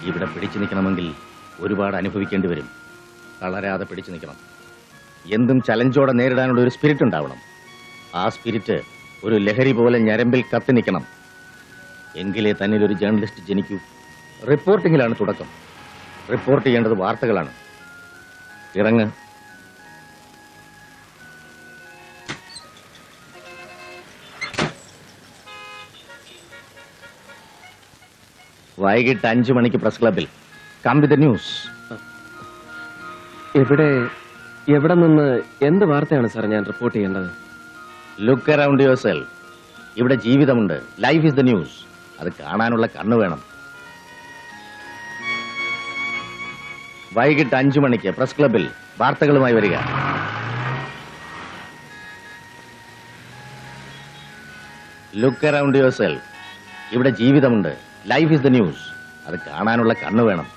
ഇവിടെ പിടിച്ചു നിൽക്കണമെങ്കിൽ ഒരുപാട് അനുഭവിക്കേണ്ടി വരും. തളരാതെ പിടിച്ചു നിൽക്കണം. എന്തും ചലഞ്ചോടെ നേരിടാനുള്ള ഒരു സ്പിരിറ്റ് ഉണ്ടാവണം. ആ സ്പിരിറ്റ് ഒരു ലഹരി പോലെ ഞരമ്പിൽ കത്തി നിൽക്കണം. എങ്കിലേ തന്നിൽ ഒരു ജേർണലിസ്റ്റ് ജനിക്കൂ. റിപ്പോർട്ടിങ്ങിലാണ് തുടക്കം. റിപ്പോർട്ട് ചെയ്യേണ്ടത് വാർത്തകളാണ്. ഇറങ്ങ്. വൈകിട്ട് 5 മണിക്ക് പ്രസ് ക്ലബിൽ കം വിത്ത് ദ ന്യൂസ്. എവിടെ നിന്ന് എന്ത് വാർത്തയാണ് സാർ ഞാൻ റിപ്പോർട്ട് ചെയ്യേണ്ടത്? Look around yourself. ഇവിടെ ജീവിതമുണ്ട്. Life is the news. അത് കാണാനുള്ള കണ്ണ് വേണം. വൈകിട്ട് 5 മണിക്ക് പ്രസ് ക്ലബിൽ വാർത്തകളുമായി വരിക. Look around yourself. ഇവിടെ ജീവിതമുണ്ട്. Life is the news. അത് കാണാനുള്ള കണ്ണ് വേണം.